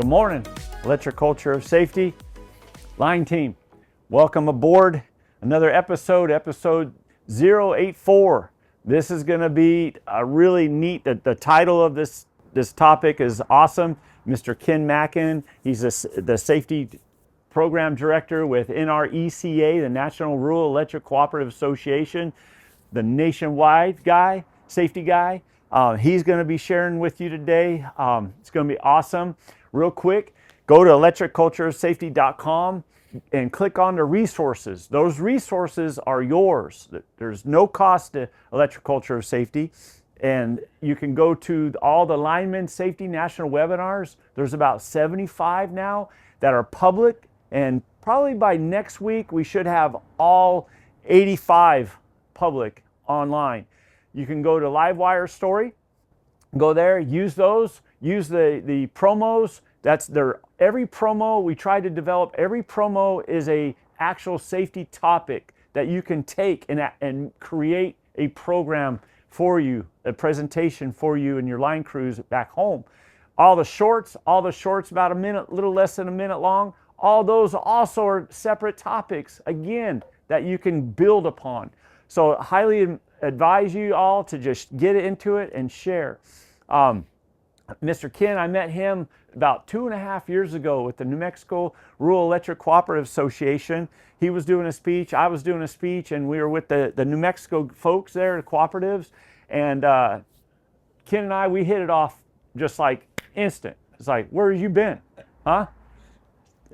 morning, Electric Culture of Safety line team. Welcome aboard another episode 084. This is going to be a really neat, the title of this topic is awesome. Mr. Ken Macken, he's the safety program director with NRECA, the National Rural Electric Cooperative Association, the nationwide guy, safety guy. He's going to be sharing with you today. It's going to be awesome. Real quick, go to electriccultureofsafety.com and click on the resources. Those resources are yours. There's no cost to Electric Culture of Safety. And you can go to all the Linemen Safety National Webinars. There's about 75 now that are public. And probably by next week, we should have all 85 public online. You can go to Livewire Story, go there, use those, use the promos. Every promo we try to develop, every promo is a actual safety topic that you can take and create a program for you, a presentation for you and your line crews back home. All the shorts about a minute, little less than a minute long, all those also are separate topics, again, that you can build upon. So highly advise you all to just get into it and share. Mr. Ken, I met him about 2.5 years ago with the New Mexico Rural Electric Cooperative Association. He was doing a speech, I was doing a speech, and we were with the New Mexico folks there, the cooperatives, and Ken and I, we hit it off just like instant. It's like, where have you been, huh?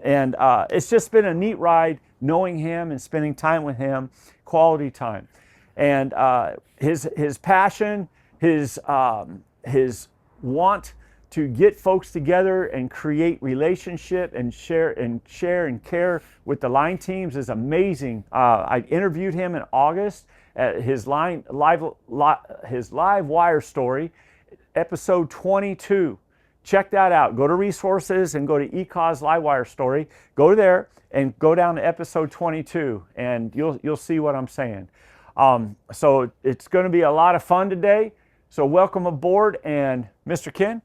And it's just been a neat ride knowing him and spending time with him, quality time. And his passion, his want to get folks together and create relationship and share and care with the line teams is amazing. I interviewed him in August at his live wire story, episode 22. Check that out. Go to resources and go to ECOS live wire story. Go there and go down to episode 22, and you'll see what I'm saying. So it's going to be a lot of fun today. So welcome aboard, and Mr. Ken,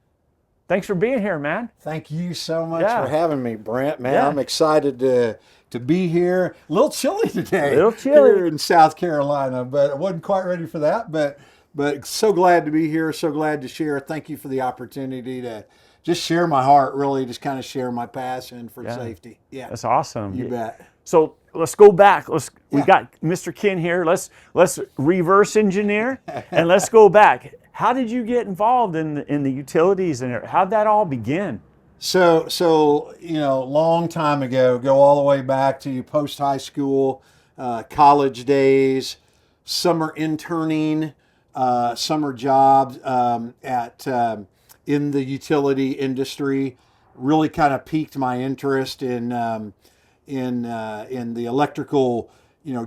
thanks for being here, man. Thank you so much for having me, Brent. Man, I'm excited to be here. A little chilly today. A little chilly here in South Carolina, but I wasn't quite ready for that. But so glad to be here. So glad to share. Thank you for the opportunity to just share my heart. Really, just kind of share my passion for safety. Yeah, that's awesome. You bet. So let's go back. We got Mr. Ken here. Let's reverse engineer and let's go back. How did you get involved in the utilities, and how'd that all begin? So long time ago, go all the way back to post high school, college days, summer interning, summer jobs in the utility industry. Really kind of piqued my interest in the electrical,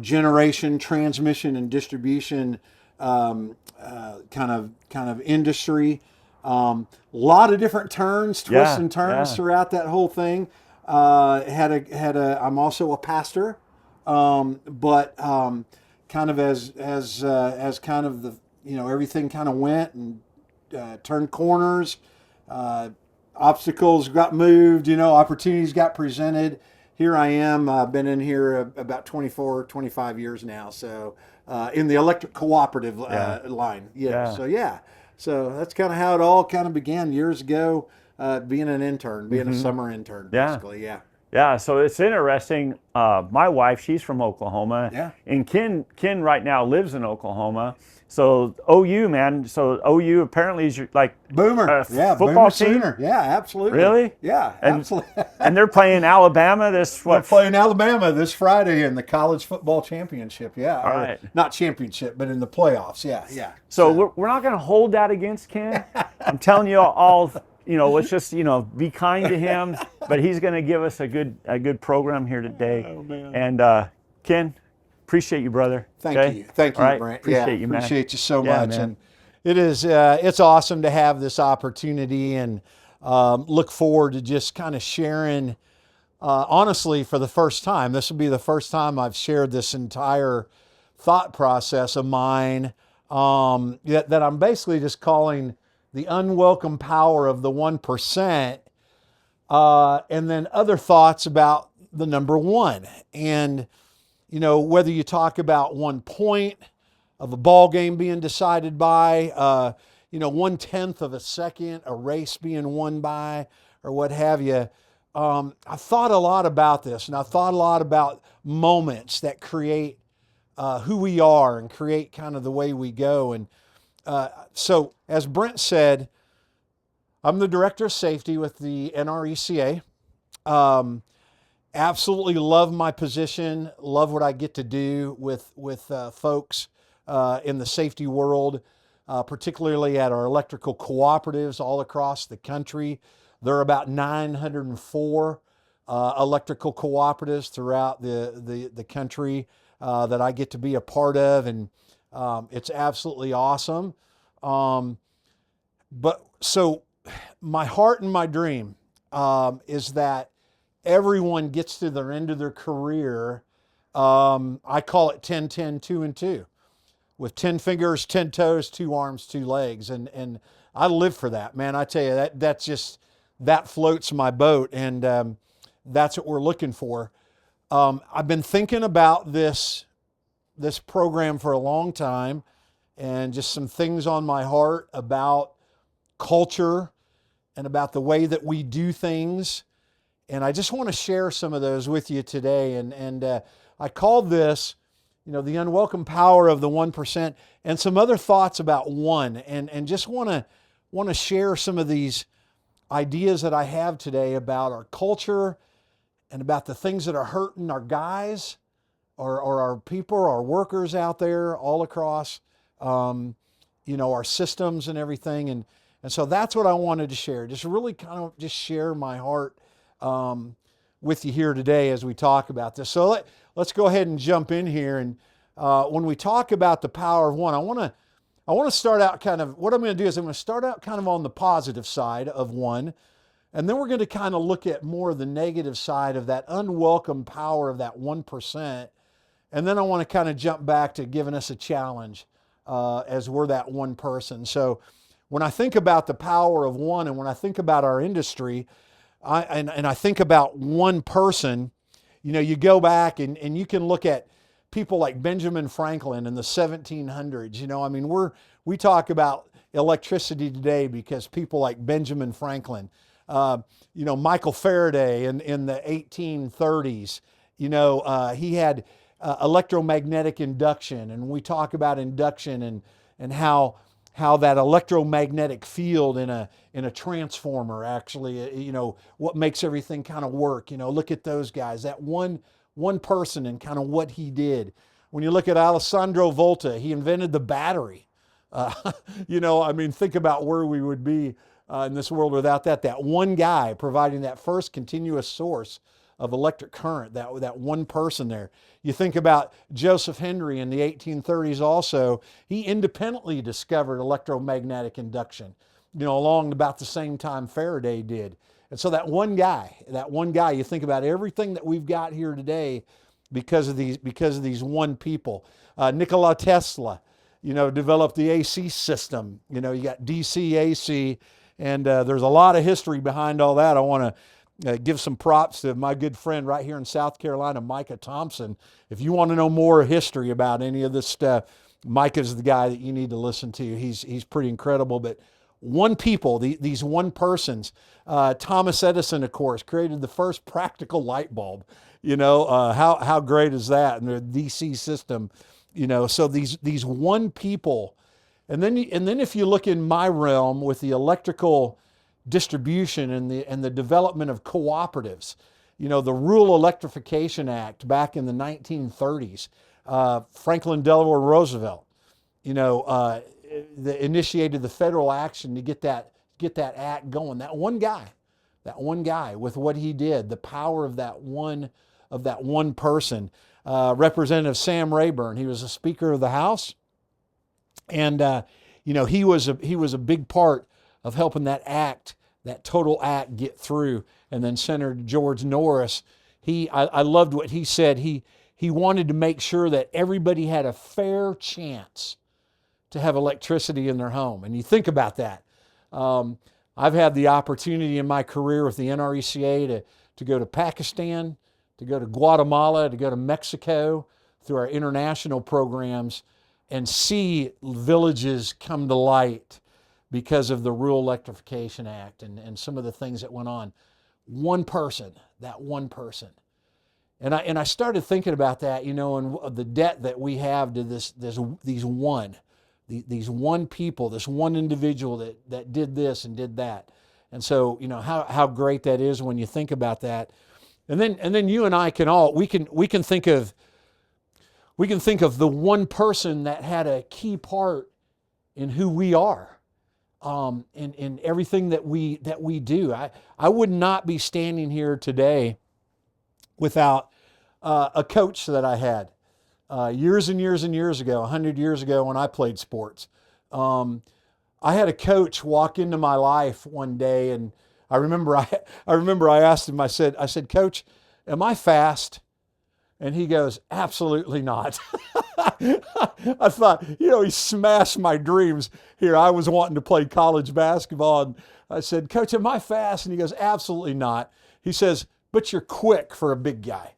generation, transmission, and distribution kind of industry. A lot of different twists and turns throughout that whole thing. I'm also a pastor, but kind of as kind of the everything kind of went and turned corners. Obstacles got moved. Opportunities got presented. Here I am. I've been in here about 24, 25 years now. So in the electric cooperative line. So that's kind of how it all kind of began years ago, being an intern, being a summer intern, basically. Yeah, so it's interesting. My wife, she's from Oklahoma. Yeah. And Ken right now lives in Oklahoma. So OU, man. So OU apparently is like Boomer. Football Boomer team. Sooner. Yeah, absolutely. Really? Yeah, absolutely. And they're playing Alabama They're playing Alabama this Friday in the college football championship. Yeah. All right. Not championship, but in the playoffs. Yeah. So we're not going to hold that against Ken. I'm telling you all. Let's just be kind to him. But he's going to give us a good program here today. Oh man. And Ken, appreciate you, brother. Thank you, right. Brent. Appreciate you, man. Appreciate you so much. Man. And it is it's awesome to have this opportunity, and look forward to just kind of sharing. Honestly, for the first time, this will be the first time I've shared this entire thought process of mine that I'm basically just calling the unwelcome power of the 1%. and then other thoughts about the number one. And, you know, whether you talk about 1 point of a ball game being decided by, you know, 1/10 of a second, a race being won by, or what have you. I thought a lot about this, and I thought a lot about moments that create who we are and create kind of the way we go. And so, as Brent said, I'm the Director of Safety with the NRECA. Absolutely love my position, love what I get to do with folks in the safety world, particularly at our electrical cooperatives all across the country. There are about 904 electrical cooperatives throughout the country that I get to be a part of, and it's absolutely awesome. But so my heart and my dream is that everyone gets to their end of their career. I call it 10-10, 2 and 2, with 10 fingers, 10 toes, 2 arms, 2 legs, and I live for that, man. I tell you, that floats my boat, and that's what we're looking for. I've been thinking about this program for a long time, and just some things on my heart about culture and about the way that we do things. And I just want to share some of those with you today. And I called this, you know, the unwelcome power of the 1%, and some other thoughts about one, and just want to share some of these ideas that I have today about our culture and about the things that are hurting our guys or our people, our workers out there all across, you know, our systems and everything. And so that's what I wanted to share. Just really kind of just share my heart with you here today as we talk about this. So let's go ahead and jump in here. And when we talk about the power of one, I want to start out kind of, what I'm going to do is I'm going to start out kind of on the positive side of one, and then we're going to kind of look at more of the negative side of that unwelcome power of that 1%. And then I want to kind of jump back to giving us a challenge as we're that one person. So when I think about the power of one, and when I think about our industry, I think about one person, you know, you go back and you can look at people like Benjamin Franklin in the 1700s. You know, I mean, we talk about electricity today because people like Benjamin Franklin, you know, Michael Faraday in the 1830s, you know, he had electromagnetic induction, and we talk about induction and how that electromagnetic field in a transformer actually, you know, what makes everything kind of work. You know, look at those guys, that one person, and kind of what he did. When you look at Alessandro Volta, he invented the battery. You know, I mean, think about where we would be in this world without that one guy providing that first continuous source of electric current, that one person there. You think about Joseph Henry in the 1830s also, he independently discovered electromagnetic induction, you know, along about the same time Faraday did. And so that one guy, you think about everything that we've got here today because of these one people. Nikola Tesla, you know, developed the AC system. You know, you got DC, AC, and there's a lot of history behind all that. I want to give some props to my good friend right here in South Carolina, Micah Thompson. If you want to know more history about any of this stuff, Micah's the guy that you need to listen to. He's pretty incredible. But one people, these one persons, Thomas Edison, of course, created the first practical light bulb. You know, how great is that? And the DC system, you know, so these one people. And then if you look in my realm with the electrical distribution and the development of cooperatives, you know, the Rural Electrification Act back in the 1930s, Franklin Delano Roosevelt, you know, initiated the federal action to get that act going. That one guy with what he did, the power of that one person. Representative Sam Rayburn, he was a Speaker of the House, and you know, he was a big part of helping that total act get through. And then Senator George Norris, I loved what he said. He wanted to make sure that everybody had a fair chance to have electricity in their home. And you think about that. I've had the opportunity in my career with the NRECA to go to Pakistan, to go to Guatemala, to go to Mexico through our international programs and see villages come to light because of the Rural Electrification Act and some of the things that went on. One person, that one person. And I started thinking about that, you know, and the debt that we have to these one people, this one individual that did this and did that. And so, you know, how great that is when you think about that. And then you and I we can think of the one person that had a key part in who we are, in everything that we do. I would not be standing here today without a coach that I had years and years and years ago, 100 years ago when I played sports. I had a coach walk into my life one day, and I remember I asked him, I said, Coach, am I fast? And he goes, absolutely not. I thought, you know, he smashed my dreams here. I was wanting to play college basketball, and I said, Coach, am I fast? And he goes, absolutely not. He says, but you're quick for a big guy.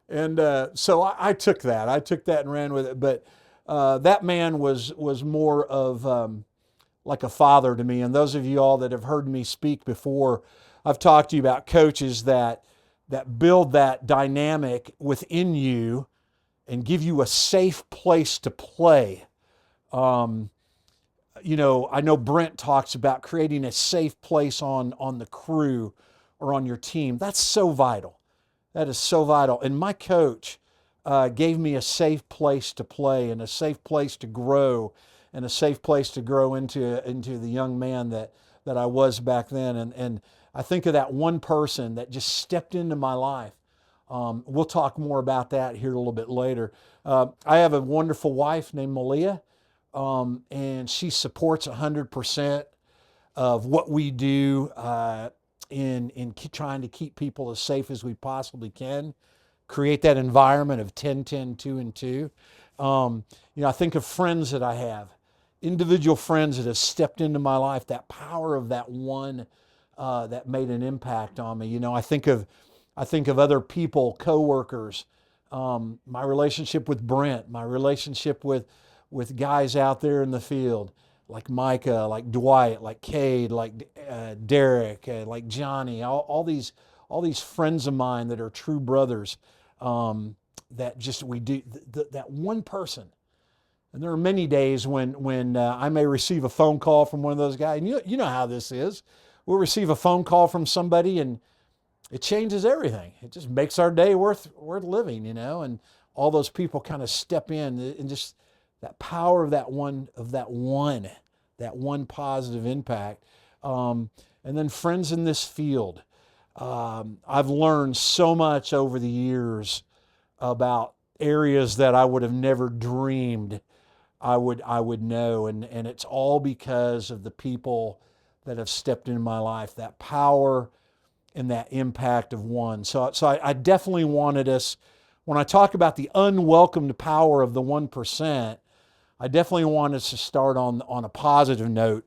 And so I took that. I took that and ran with it. But that man was more of like a father to me. And those of you all that have heard me speak before, I've talked to you about coaches that build that dynamic within you and give you a safe place to play. You know, I know Brent talks about creating a safe place on the crew or on your team. That's so vital. That is so vital. And my coach gave me a safe place to play and a safe place to grow and a safe place to grow into the young man that I was back then. And I think of that one person that just stepped into my life. We'll talk more about that here a little bit later. I have a wonderful wife named Malia, and she supports 100% of what we do in trying to keep people as safe as we possibly can, create that environment of 10, 10, 2, and 2. You know, I think of friends that I have, individual friends that have stepped into my life, that power of that one that made an impact on me. You know, I think of other people, coworkers, my relationship with Brent, my relationship with guys out there in the field, like Micah, like Dwight, like Cade, like Derek, like Johnny, all these friends of mine that are true brothers, that just we do that one person. And there are many days when I may receive a phone call from one of those guys, and you know how this is. We'll receive a phone call from somebody, and it changes everything. It just makes our day worth living, you know. And all those people kind of step in, and just that power of that one positive impact. And then friends in this field. I've learned so much over the years about areas that I would have never dreamed I would know, and it's all because of the people that have stepped into my life, that power and that impact of one. So I definitely wanted us, when I talk about the unwelcomed power of the 1%, I definitely want us to start on a positive note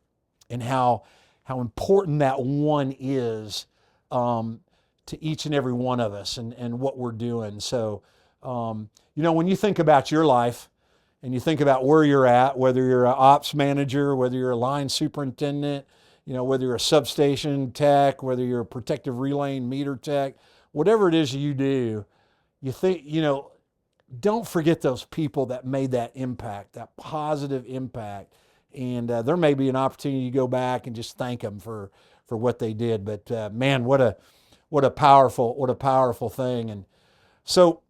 and how important that one is to each and every one of us and what we're doing. So, you know, when you think about your life and you think about where you're at, whether you're an ops manager, whether you're a line superintendent, you know, whether you're a substation tech, whether you're a protective relaying meter tech, whatever it is you do, you think, you know, don't forget those people that made that impact, that positive impact. And there may be an opportunity to go back and just thank them for what they did. But man, what a powerful thing. And so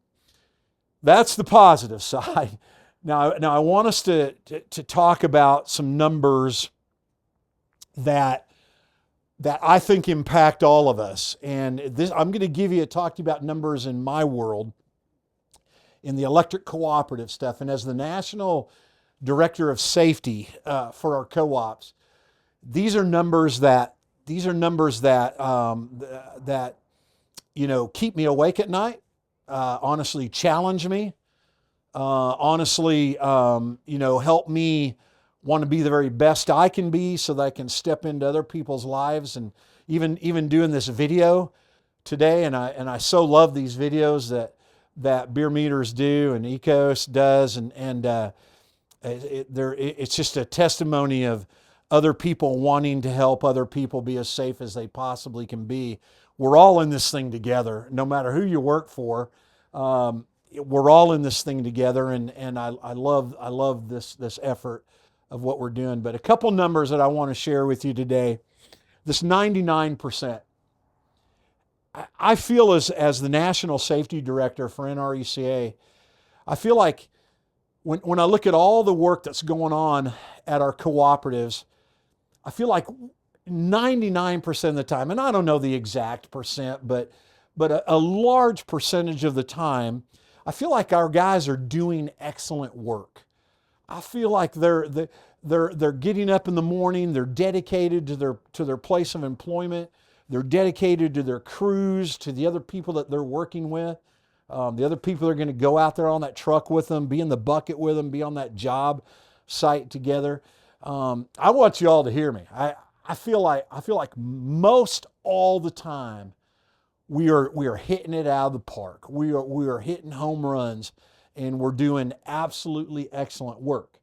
that's the positive side. Now I want us to talk about some numbers that I think impact all of us. And this, I'm going to talk to you about numbers in my world, in the electric cooperative stuff. And as the National Director of Safety for our co-ops, these are numbers that you know, keep me awake at night, honestly challenge me, honestly, you know, help me want to be the very best I can be so that I can step into other people's lives. And even doing this video today, and I so love these videos that Beer Meters do and Ecos does, and it's just a testimony of other people wanting to help other people be as safe as they possibly can be. We're all in this thing together, no matter who you work for. We're all in this thing together, and I love this effort of what we're doing. But a couple numbers that I want to share with you today. This 99%. I feel as the National Safety Director for NRECA, I feel like when I look at all the work that's going on at our cooperatives, I feel like 99% of the time, and I don't know the exact percent, but a large percentage of the time, I feel like our guys are doing excellent work. I feel like they're getting up in the morning, they're dedicated to their place of employment, they're dedicated to their crews, to the other people that they're working with, the other people that are going to go out there on that truck with them, be in the bucket with them, be on that job site together. I want you all to hear me. I feel like most all the time we are hitting it out of the park. We are hitting home runs, and we're doing absolutely excellent work.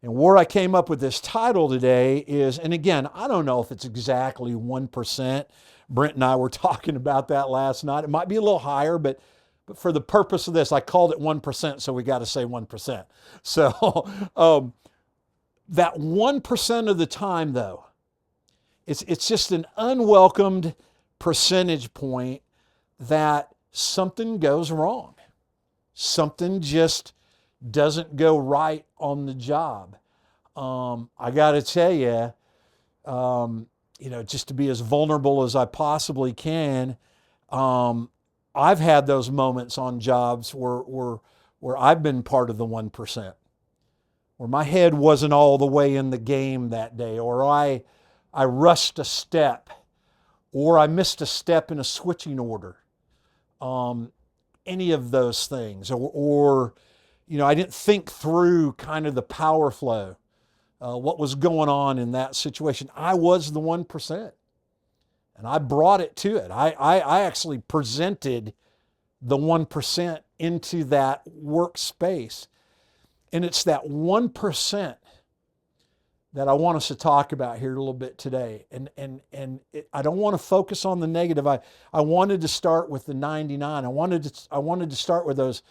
And where I came up with this title today is, and again, I don't know if it's exactly 1%. Brent and I were talking about that last night. It might be a little higher, but for the purpose of this, I called it 1%, so we got to say 1%. So that 1% of the time, though, it's just an unwelcomed percentage point that something goes wrong. Something just doesn't go right on the job. I got to tell you, just to be as vulnerable as I possibly can, I've had those moments on jobs where I've been part of the 1%, where my head wasn't all the way in the game that day, or I rushed a step, or I missed a step in a switching order. Any of those things, or I didn't think through kind of the power flow, what was going on in that situation. I was the 1%, and I brought it to it. I actually presented the 1% into that workspace, and it's that 1% that I want us to talk about here a little bit today. And I don't want to focus on the negative. I wanted to start with the 99. I wanted to start with those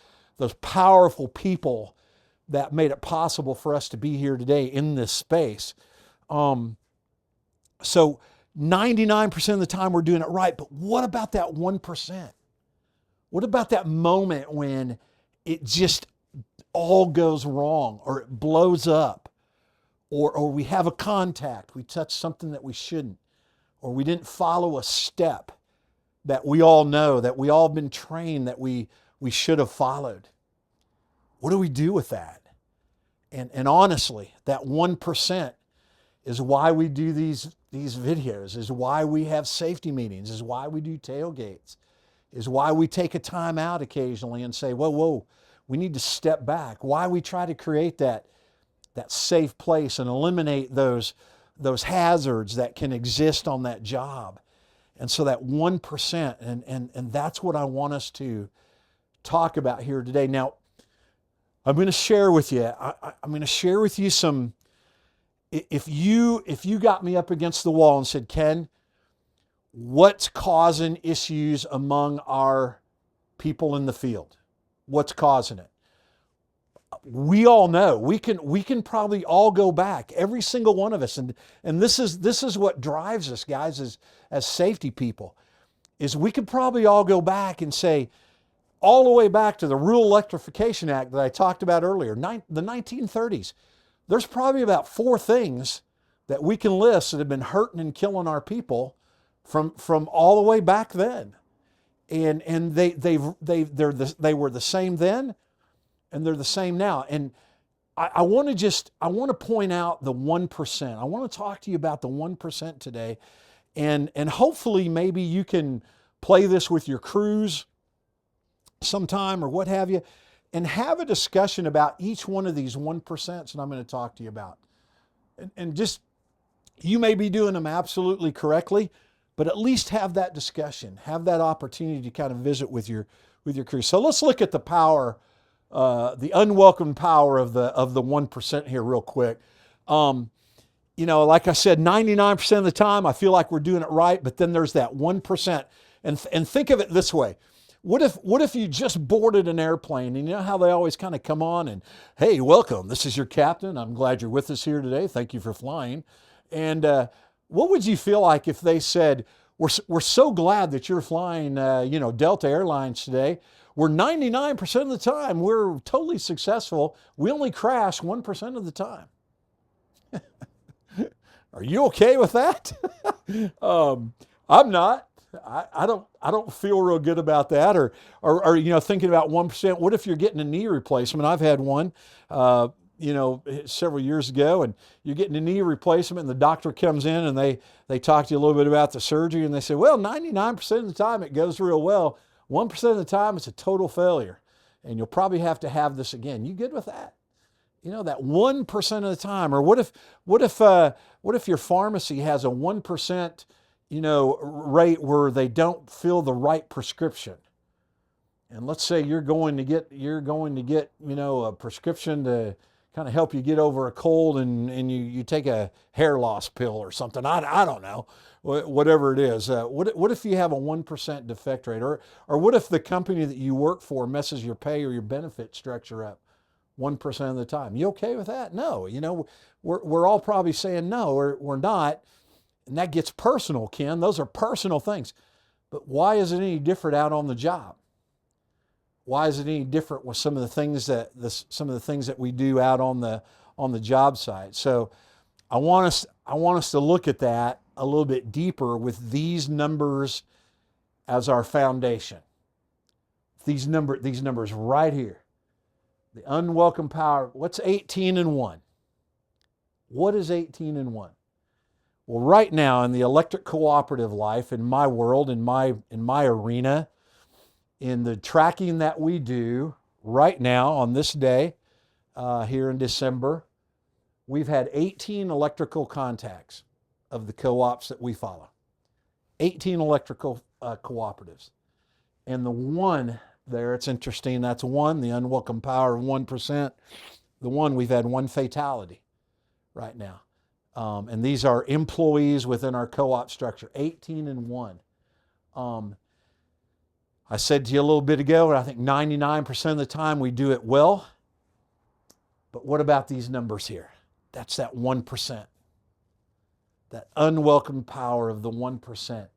powerful people that made it possible for us to be here today in this space. So 99% of the time we're doing it right, but what about that 1%? What about that moment when it just all goes wrong, or it blows up, or we have a contact, we touch something that we shouldn't, or we didn't follow a step that we all know, that we all been trained that we should have followed? What do we do with that? And honestly, that 1% is why we do these videos, is why we have safety meetings, is why we do tailgates, is why we take a time out occasionally and say, whoa, we need to step back. Why we try to create that safe place and eliminate those hazards that can exist on that job. And so that 1%, and that's what I want us to talk about here today. Now, I'm going to share with you, I'm going to share with you some, if you got me up against the wall and said, Ken, what's causing issues among our people in the field? What's causing it? We all know. We can probably all go back, every single one of us, and this is what drives us, guys, as safety people, is we could probably all go back and say, all the way back to the Rural Electrification Act that I talked about earlier, the 1930s. There's probably about 4 things that we can list that have been hurting and killing our people from all the way back then, and they were the same then, and they're the same now. And I want to point out the 1%. I want to talk to you about the 1% today, and hopefully maybe you can play this with your crews sometime or what have you, and have a discussion about each one of these 1% that I'm going to talk to you about. And just, you may be doing them absolutely correctly, but at least have that discussion, have that opportunity to kind of visit with your crew. So let's look at the power, the unwelcome power of the 1% here real quick. You know, like I said, 99% of the time I feel like we're doing it right, but then there's that 1%. And think of it this way. What if you just boarded an airplane, and you know how they always kind of come on and, hey, welcome, this is your captain. I'm glad you're with us here today. Thank you for flying. And what would you feel like if they said, we're so glad that you're flying, you know, Delta Airlines today. We're 99% of the time, we're totally successful. We only crash 1% of the time. Are you okay with that? I'm not. I don't feel real good about that. Or you know, thinking about 1%. What if you're getting a knee replacement? I've had one, you know, several years ago, and you're getting a knee replacement, and the doctor comes in and they talk to you a little bit about the surgery, and they say, well, 99% of the time it goes real well. 1% of the time it's a total failure, and you'll probably have to have this again. You good with that? You know, that 1% of the time. Or what if your pharmacy has a 1%, you know, rate where they don't fill the right prescription? And let's say you're going to get, you know, a prescription to kind of help you get over a cold, and you take a hair loss pill or something. I don't know, whatever it is. What if you have a 1% defect rate? Or what if the company that you work for messes your pay or your benefit structure up 1% of the time? You okay with that? No. You know, we're all probably saying no, we're not. And that gets personal, Ken. Those are personal things. But why is it any different out on the job? Why is it any different with some of the things that we do out on the job site? So I want us to look at that a little bit deeper with these numbers as our foundation. These numbers right here. The unwelcome power. What's 18 and 1? What is 18 and 1? Well, right now in the electric cooperative life, in my world, in my arena, in the tracking that we do right now on this day here in December, we've had 18 electrical contacts of the co-ops that we follow. 18 electrical cooperatives. And the one there, it's interesting, that's one, the unwelcome power of 1%. The one, we've had one fatality right now. And these are employees within our co-op structure, 18 and 1. I said to you a little bit ago, and I think 99% of the time we do it well. But what about these numbers here? That's that 1%. That unwelcome power of the 1%.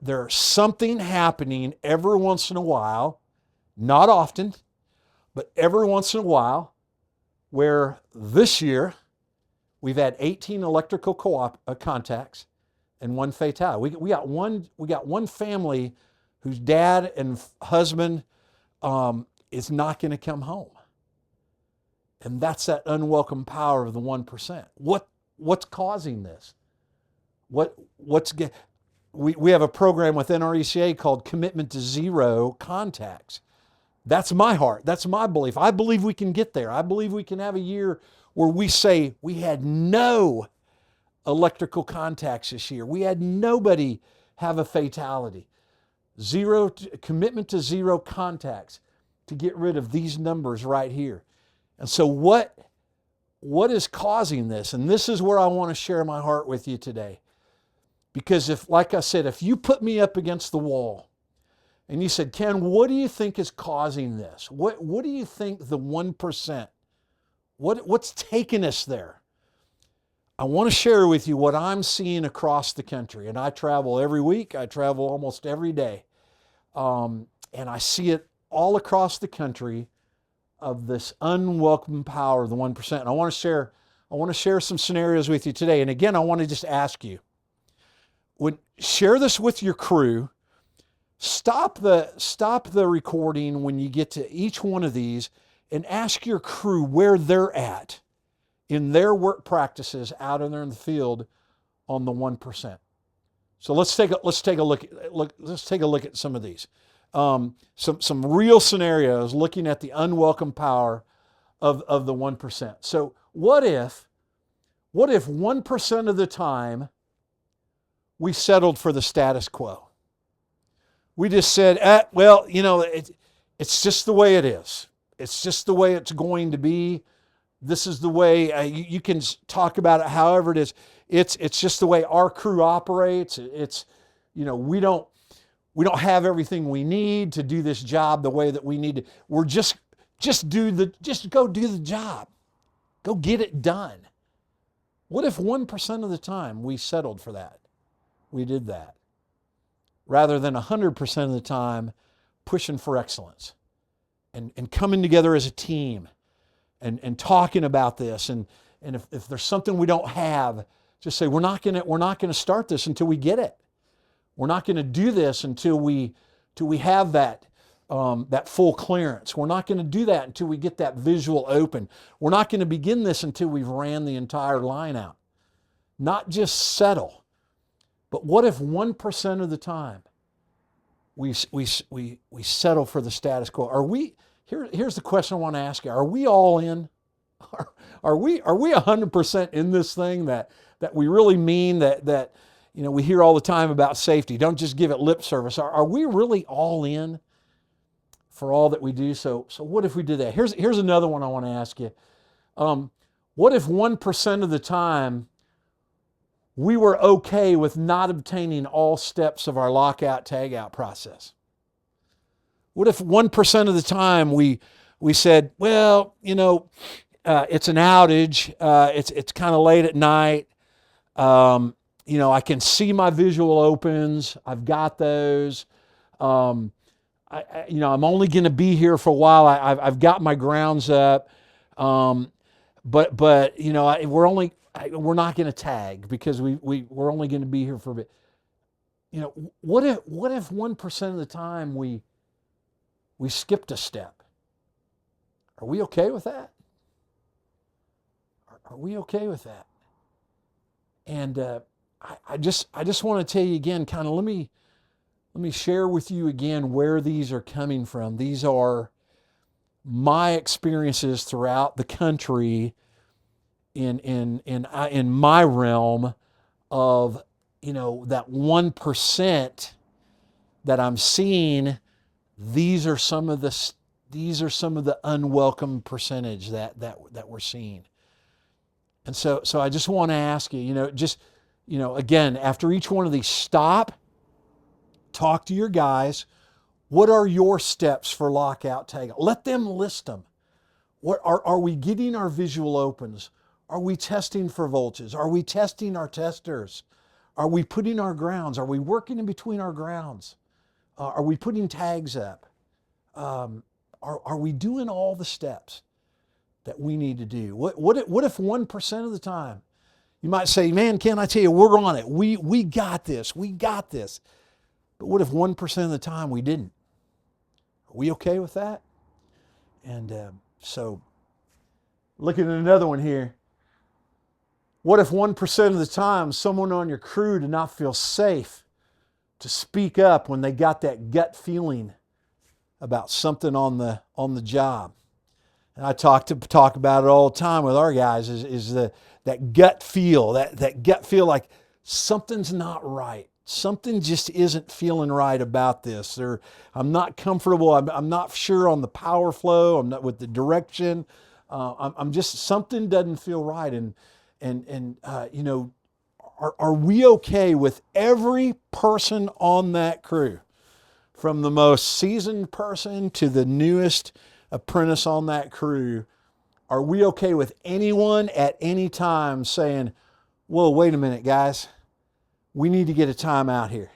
There's something happening every once in a while, not often, but every once in a while, where this year we've had 18 electrical contacts and one fatality. We got one family whose dad and husband is not going to come home, and that's that unwelcome power of the 1%. What's causing this? We have a program with NRECA called Commitment to Zero Contacts. That's my heart. That's my belief. I believe we can get there. I believe we can have a year where we say we had no electrical contacts this year. We had nobody have a fatality. Commitment to zero contacts to get rid of these numbers right here. And so what is causing this? And this is where I want to share my heart with you today. Because like I said, if you put me up against the wall and you said, Ken, what do you think is causing this? What do you think the 1%? What's taking us there? I want to share with you what I'm seeing across the country. And I travel every week. I travel almost every day. And I see it all across the country of this unwelcome power of the 1%. And I want to share some scenarios with you today. And again, I want to just ask you, share this with your crew. Stop the recording when you get to each one of these and ask your crew where they're at in their work practices out in the field on the 1%. So let's take a look at some of these. some real scenarios looking at the unwelcome power of the 1%. So what if 1% of the time we settled for the status quo? We just said, well, it's just the way it is. It's just the way it's going to be. This is the way you can talk about it however it is. It's just the way our crew operates. It's, we don't have everything we need to do this job the way that we need to. We're just go do the job. Go get it done. What if 1% of the time we settled for that? We did that. Rather than 100% of the time pushing for excellence and coming together as a team and talking about this. And if there's something we don't have, just say, we're not gonna start this until we get it. We're not gonna do this until we have that full clearance. We're not gonna do that until we get that visual open. We're not gonna begin this until we've ran the entire line out. Not just settle, but what if 1% of the time we settle for the status quo? Are we? Here's the question I want to ask you: are we all in? Are we 100% in this thing that we really mean that we hear all the time about safety? Don't just give it lip service. Are we really all in for all that we do? So what if we did that? Here's another one I want to ask you. What if 1% of the time we were okay with not obtaining all steps of our lockout tagout process? What if 1% of the time we said, well, it's an outage, it's kind of late at night, I can see my visual opens, I've got those, I'm only going to be here for a while, I've got my grounds up, but we're not going to tag because we're only going to be here for a bit. What if 1% of the time we skipped a step? Are we okay with that? Are we okay with that? And I just want to tell you again, kind of let me share with you again where these are coming from. These are my experiences throughout the country in my realm of that 1% that I'm seeing. These are some of the unwelcome percentage that we're seeing. And so I just want to ask you, again, after each one of these, stop, talk to your guys. What are your steps for lockout tagout? Let them list them. What are we getting our visual opens? Are we testing for voltage? Are we testing our testers? Are we putting our grounds? Are we working in between our grounds? Are we putting tags up? Are we doing all the steps that we need to do? What if 1% of the time, you might say, man, Ken, I tell you, we're on it. We got this. We got this. But what if 1% of the time we didn't? Are we okay with that? And so looking at another one here. What if 1% of the time someone on your crew did not feel safe to speak up when they got that gut feeling about something on the job? And I talk about it all the time with our guys is that gut feel, that gut feel like something's not right. Something just isn't feeling right about this. I'm not comfortable. I'm not sure on the power flow. I'm not with the direction. I'm just, something doesn't feel right. Are we okay with every person on that crew, from the most seasoned person to the newest apprentice on that crew? Are we okay with anyone at any time saying, whoa, wait a minute, guys, we need to get a time out here.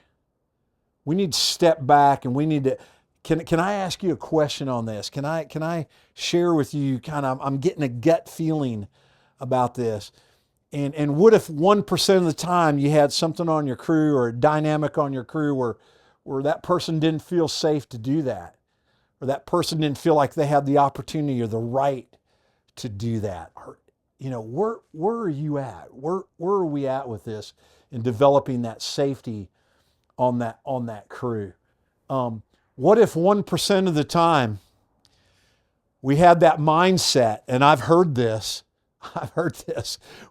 We need to step back and we need to, can I ask you a question on this? Can I share with you I'm getting a gut feeling about this. And what if 1% of the time you had something on your crew or a dynamic on your crew where that person didn't feel safe to do that, or that person didn't feel like they had the opportunity or the right to do that? Or, where are you at? Where are we at with this in developing that safety on that crew? What if 1% of the time we had that mindset, and I've heard this,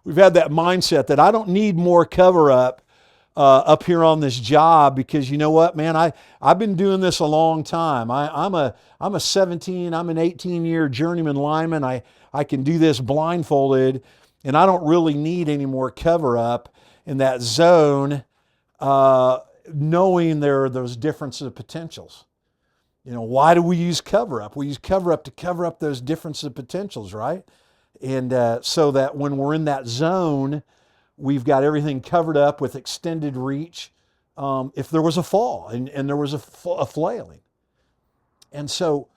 we've had that mindset that I don't need more cover up here on this job, because you know what, man, I've been doing this a long time. I'm an 18-year journeyman lineman. I can do this blindfolded, and I don't really need any more cover up in that zone, knowing there are those differences of potentials. You know, why do we use cover up? We use cover up to cover up those differences of potentials, right? And so that when we're in that zone, we've got everything covered up with extended reach if there was a fall and there was a flailing. And so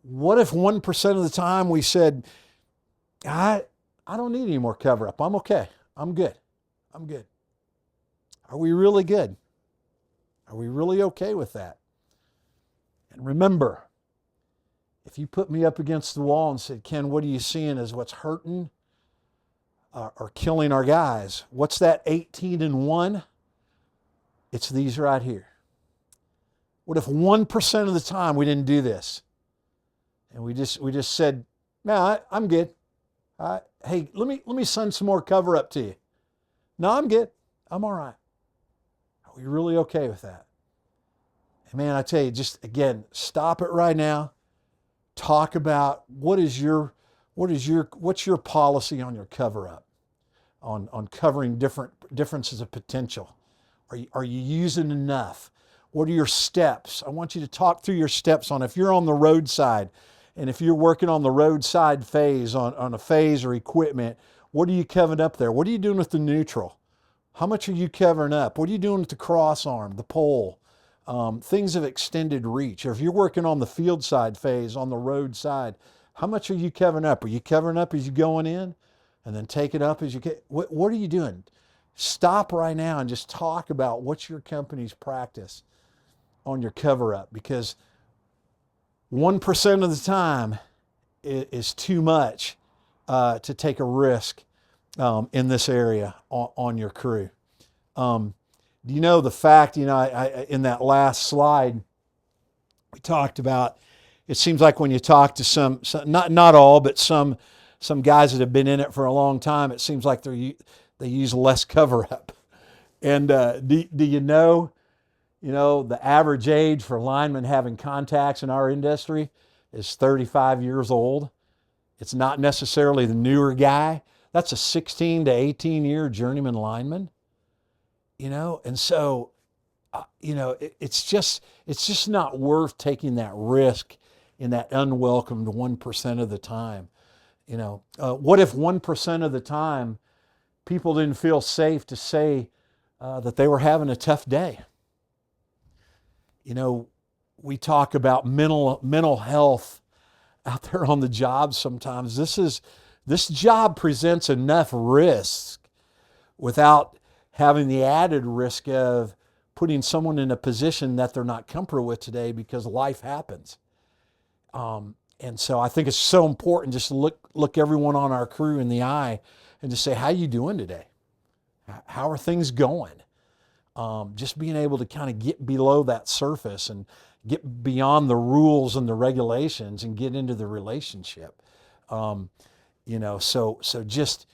what if 1% of the time we said, I don't need any more cover up. I'm okay. I'm good. Are we really good? Are we really okay with that? And remember, if you put me up against the wall and said, Ken, what are you seeing as what's hurting or killing our guys? What's that 18-1? It's these right here. What if 1% of the time we didn't do this? And we just said, no, I'm good. Hey, let me send some more cover up to you. No, I'm good. I'm all right. Are we really okay with that? And man, I tell you, just again, stop it right now. Talk about what's your policy on your cover up, on covering differences of potential. Are you using enough? What are your steps? I want you to talk through your steps on if you're on the roadside, and if you're working on the roadside phase, on a phase or equipment, what are you covering up there? What are you doing with the neutral? How much are you covering up? What are you doing with the cross arm, the pole? Things of extended reach. Or if you're working on the field side phase, on the road side, how much are you covering up? Are you covering up as you're going in and then take it up as you get? What are you doing? Stop right now and just talk about what's your company's practice on your cover up, because 1% of the time is too much to take a risk in this area on your crew. Do you know the fact, I in that last slide, we talked about, it seems like when you talk to some not all, but some guys that have been in it for a long time, it seems like they use less cover up. And do you know, the average age for linemen having contacts in our industry is 35 years old. It's not necessarily the newer guy. That's a 16 to 18-year journeyman lineman. And so, it's just not worth taking that risk in that unwelcomed 1% of the time. What if 1% of the time people didn't feel safe to say that they were having a tough day? We talk about mental health out there on the job sometimes. This job presents enough risk without having the added risk of putting someone in a position that they're not comfortable with today, because life happens. And so I think it's so important just to look everyone on our crew in the eye and just say, how you doing today? How are things going? Just being able to kind of get below that surface and get beyond the rules and the regulations and get into the relationship. So just,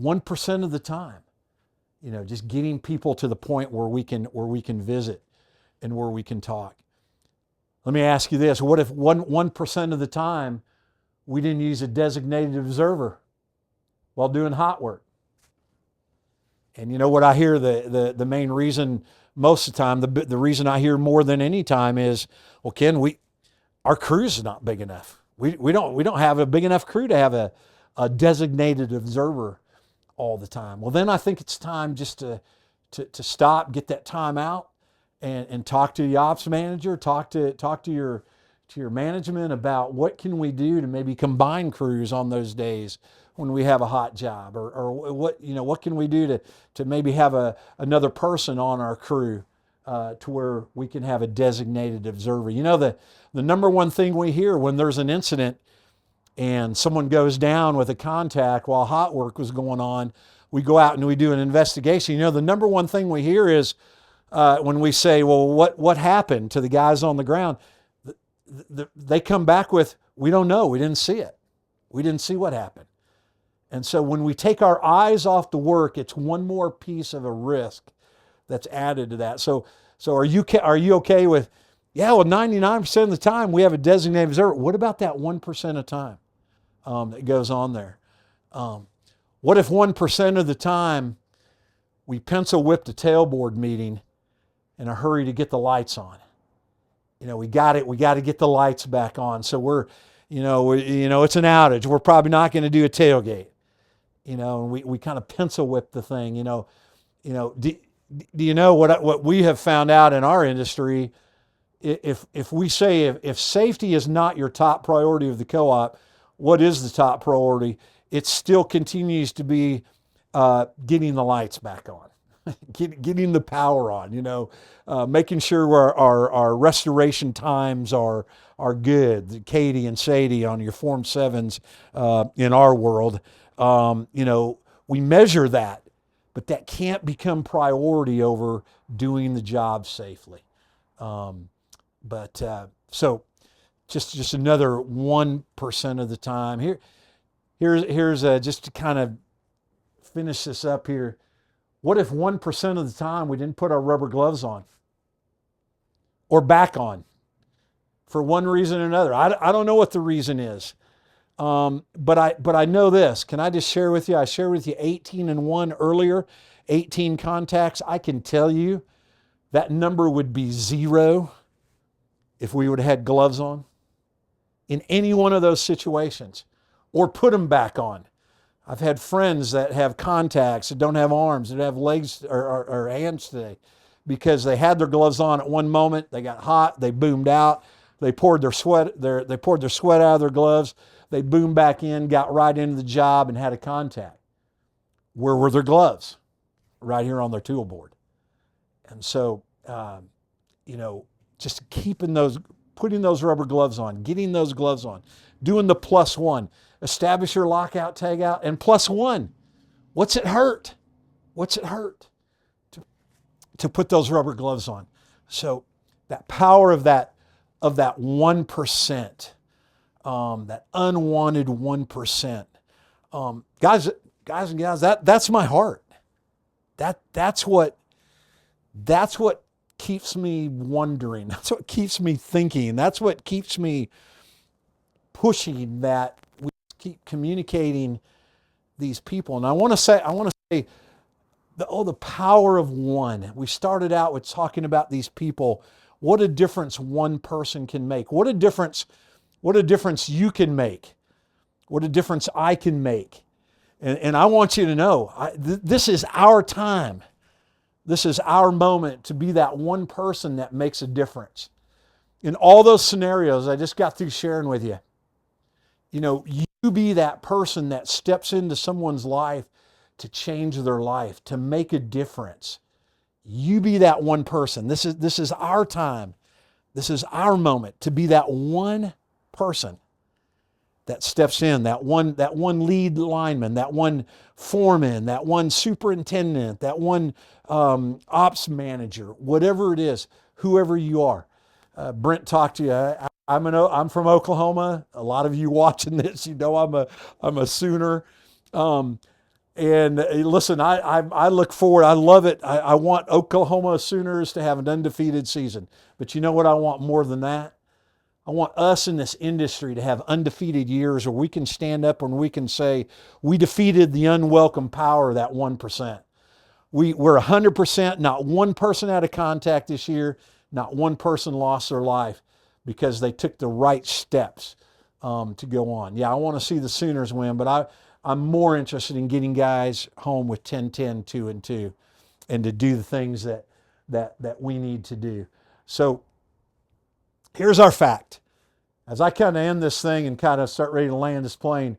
1% of the time, just getting people to the point where we can visit and where we can talk. Let me ask you this: what if 1% of the time we didn't use a designated observer while doing hot work? And you know what I hear, the main reason most of the time, the reason I hear more than any time is, well, Ken, our crew's is not big enough. We don't have a big enough crew to have a designated observer all the time. Well, then I think it's time just to stop, get that time out, and talk to the ops manager, talk to your management about what can we do to maybe combine crews on those days when we have a hot job, or what can we do to maybe have another person on our crew to where we can have a designated observer. The number one thing we hear when there's an incident and someone goes down with a contact while hot work was going on, we go out and we do an investigation. The number one thing we hear is, when we say, well, what happened to the guys on the ground? They come back with, we don't know. We didn't see it. We didn't see what happened. And so when we take our eyes off the work, it's one more piece of a risk that's added to that. So are you okay with, yeah, well, 99% of the time we have a designated observer. What about that 1% of time that goes on there? What if 1% of the time we pencil whipped a tailboard meeting in a hurry to get the lights on? We got to get the lights back on. So we're, it's an outage. We're probably not going to do a tailgate. And we kind of pencil whip the thing. Do you know what we have found out in our industry? If we say if safety is not your top priority of the co-op, what is the top priority? It still continues to be getting the lights back on, getting the power on. Making sure our restoration times are good. Katie and Sadie on your Form 7s in our world. We measure that, but that can't become priority over doing the job safely. So just another 1% of the time. Here's just to kind of finish this up here. What if 1% of the time we didn't put our rubber gloves on or back on for one reason or another? I don't know what the reason is. But I know this. Can I just share with you? I shared with you 18 and 1 earlier, 18 contacts. I can tell you that number would be 0 if we would have had gloves on in any one of those situations or put them back on. I've had friends that have contacts that don't have arms, that have legs or hands today because they had their gloves on at one moment, they got hot, they boomed out, they poured their sweat out of their gloves. They boomed back in, got right into the job, and had a contact. Where were their gloves? Right here on their tool board. And so, just putting those rubber gloves on, getting those gloves on, doing the +1, establish your lockout, tag out, and +1. What's it hurt? What's it hurt to put those rubber gloves on? So that power of that 1%. That unwanted 1%. Guys and gals, that's my heart. That's what keeps me wondering. That's what keeps me thinking. That's what keeps me pushing that we keep communicating these people. And I want to say the power of one. We started out with talking about these people. What a difference one person can make. What a difference you can make. What a difference I can make. And I want you to know, this is our time. This is our moment to be that one person that makes a difference. In all those scenarios I just got through sharing with you, you be that person that steps into someone's life to change their life, to make a difference. You be that one person. This is our time. This is our moment to be that one person that steps in, that one lead lineman, that one foreman, that one superintendent, that one ops manager, whatever it is, whoever you are. Brent talked to you. I'm from Oklahoma. A lot of you watching this, I'm a Sooner. And listen, I look forward. I love it. I want Oklahoma Sooners to have an undefeated season. But you know what I want more than that? I want us in this industry to have undefeated years where we can stand up and we can say, we defeated the unwelcome power of that 1%. We're 100%, not one person out of contact this year, not one person lost their life because they took the right steps to go on. Yeah, I want to see the Sooners win, but I'm more interested in getting guys home with 10-10, 2-2, and to do the things that we need to do. So here's our fact. As I kind of end this thing and kind of start ready to land this plane,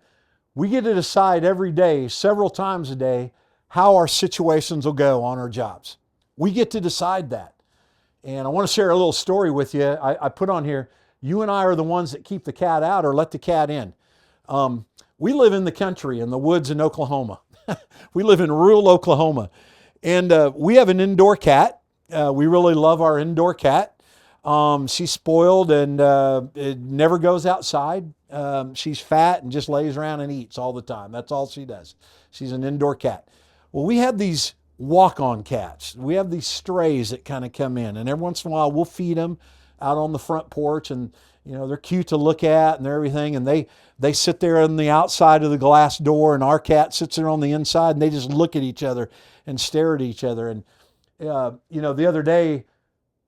we get to decide every day, several times a day, how our situations will go on our jobs. We get to decide that. And I want to share a little story with you. I put on here, you and I are the ones that keep the cat out or let the cat in. We live in the country, in the woods in Oklahoma. We live in rural Oklahoma. And we have an indoor cat. we really love our indoor cat. She's spoiled and it never goes outside. She's fat and just lays around and eats all the time. That's all she does. She's an indoor cat. Well, we have these walk-on cats. We have these strays that kind of come in, and every once in a while we'll feed them out on the front porch, and they're cute to look at and everything, and they sit there on the outside of the glass door, and our cat sits there on the inside, and they just look at each other and stare at each other. And the other day,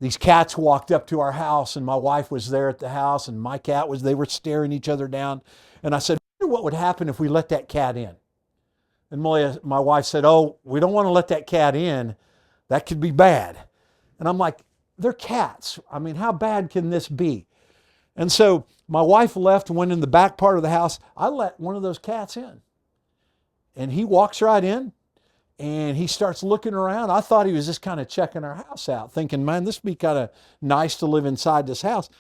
these cats walked up to our house, and my wife was there at the house, and my cat they were staring each other down. And I said, I wonder what would happen if we let that cat in. And my wife said, oh, we don't want to let that cat in. That could be bad. And I'm like, they're cats. I mean, how bad can this be? And so my wife left and went in the back part of the house. I let one of those cats in. And he walks right in. And he starts looking around. I thought he was just kind of checking our house out, thinking, man, this would be kind of nice to live inside this house.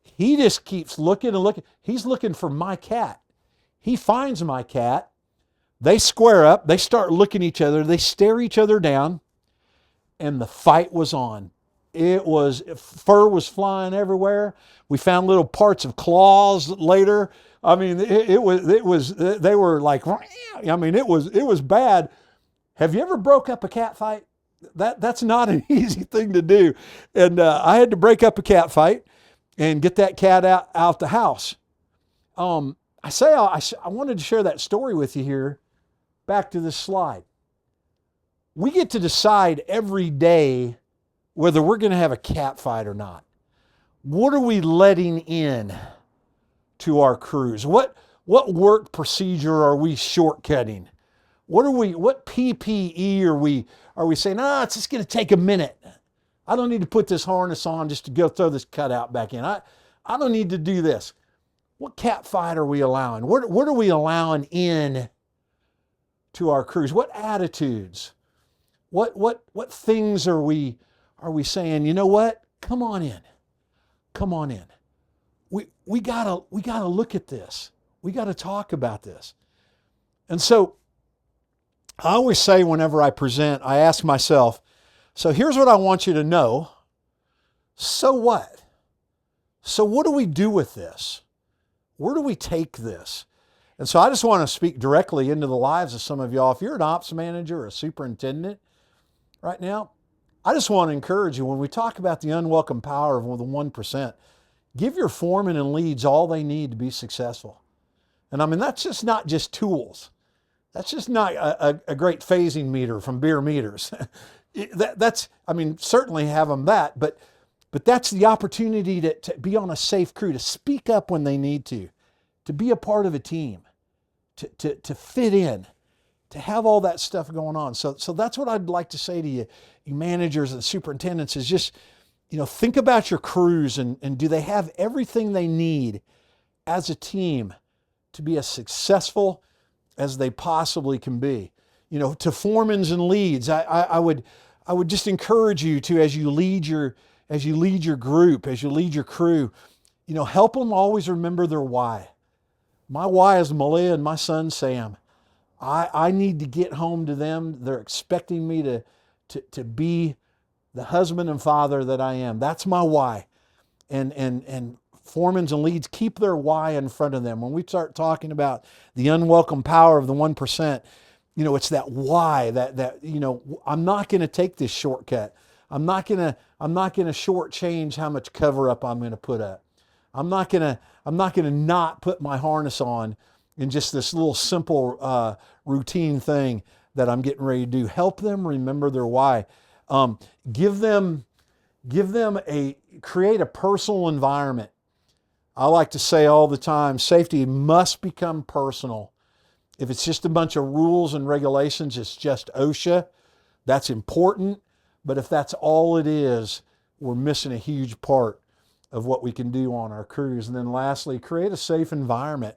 He just keeps looking and looking. He's looking for my cat. He finds my cat. They square up. They start looking at each other. They stare each other down. And the fight was on. Fur was flying everywhere. We found little parts of claws later. I mean, they were like, I mean, it was bad. Have you ever broke up a cat fight? That's not an easy thing to do. And I had to break up a cat fight and get that cat out the house. I wanted to share that story with you here. Back to this slide. We get to decide every day whether we're going to have a cat fight or not. What are we letting in to our crews? What work procedure are we shortcutting? What PPE are we saying, it's just going to take a minute. I don't need to put this harness on just to go throw this cutout back in. I don't need to do this. What cat fight are we allowing? What are we allowing in to our crews? What attitudes? What things are we saying, you know what? Come on in. Come on in. We gotta look at this. We gotta talk about this. And so I always say whenever I present, I ask myself, so here's what I want you to know. So what? So what do we do with this? Where do we take this? And so I just want to speak directly into the lives of some of y'all. If you're an ops manager or a superintendent right now, I just want to encourage you, when we talk about the unwelcome power of the 1%, give your foremen and leads all they need to be successful. And I mean, that's just not just tools. That's just not a great phasing meter from bierermeters. Certainly have them that, but that's the opportunity to be on a safe crew, to speak up when they need to be a part of a team, to fit in, to have all that stuff going on. So that's what I'd like to say to you managers and superintendents, is just, think about your crews and do they have everything they need as a team to be as successful as they possibly can be. To foremans and leads, I would just encourage you to, as you lead your group, as you lead your crew, help them always remember their why. My why is Malia and my son Sam. I need to get home to them. They're expecting me to be the husband and father that I am. That's my why. And foremans and leads, keep their why in front of them. When we start talking about the unwelcome power of the 1%, it's that why that I'm not going to take this shortcut. I'm not going to shortchange how much cover up I'm going to put up. I'm not going to not put my harness on in just this little simple routine thing that I'm getting ready to do. Help them remember their why. Create a personal environment. I like to say all the time, safety must become personal. If it's just a bunch of rules and regulations, it's just OSHA. That's important. But if that's all it is, we're missing a huge part of what we can do on our crews. And then lastly, create a safe environment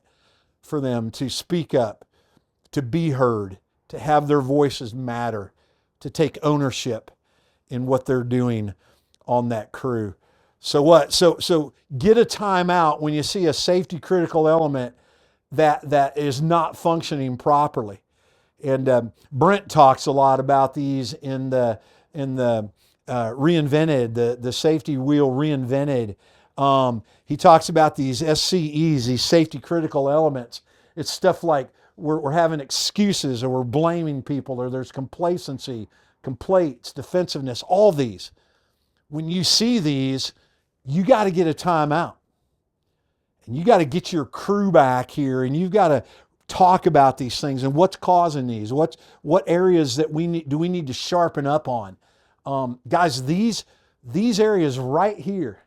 for them to speak up, to be heard, to have their voices matter, to take ownership in what they're doing on that crew. So what? So get a timeout when you see a safety critical element that is not functioning properly. And Brent talks a lot about these in the reinvented, the safety wheel reinvented. He talks about these SCEs, these safety critical elements. It's stuff like we're having excuses, or we're blaming people, or there's complacency, complaints, defensiveness, all these. When you see these, you got to get a timeout. And you got to get your crew back here, and you've got to talk about these things and what's causing these. What areas that we need to sharpen up on. Guys, these areas right here,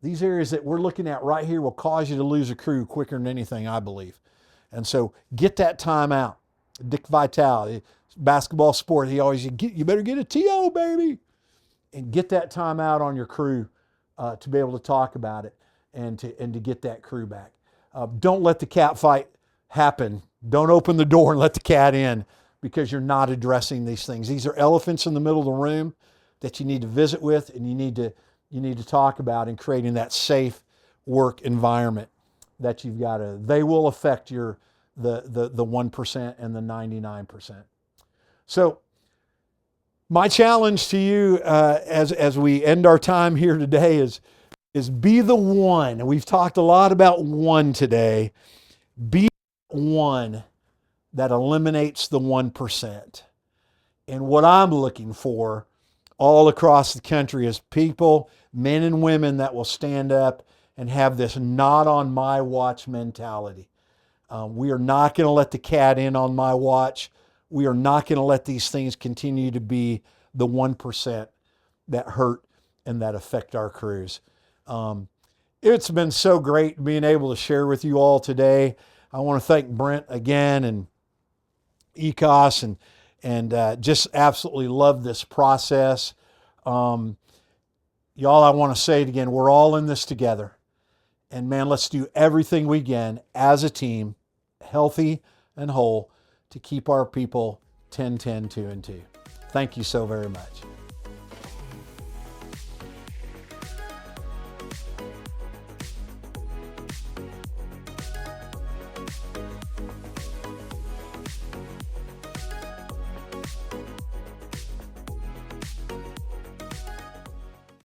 these areas that we're looking at right here will cause you to lose a crew quicker than anything, I believe. And so get that time out. Dick Vitale, basketball sport, he always, you better get a TO, baby. And get that time out on your crew to be able to talk about it and to get that crew back. Don't let the cat fight happen. Don't open the door and let the cat in, because you're not addressing these things. These are elephants in the middle of the room that you need to visit with, and you need to talk about in creating that safe work environment that you've got to. They will affect the 1% and the 99%. So my challenge to you as we end our time here today is be the one. And we've talked a lot about one today. Be one that eliminates the 1%. And what I'm looking for all across the country is people, men and women, that will stand up and have this not on my watch mentality. We are not going to let the cat in on my watch. We are not going to let these things continue to be the 1% that hurt and that affect our crews. It's been so great being able to share with you all today. I want to thank Brent again and ECOS and just absolutely love this process. Y'all, I want to say it again, we're all in this together. And man, let's do everything we can as a team, healthy and whole, to keep our people 10-10-2-2. Thank you so very much.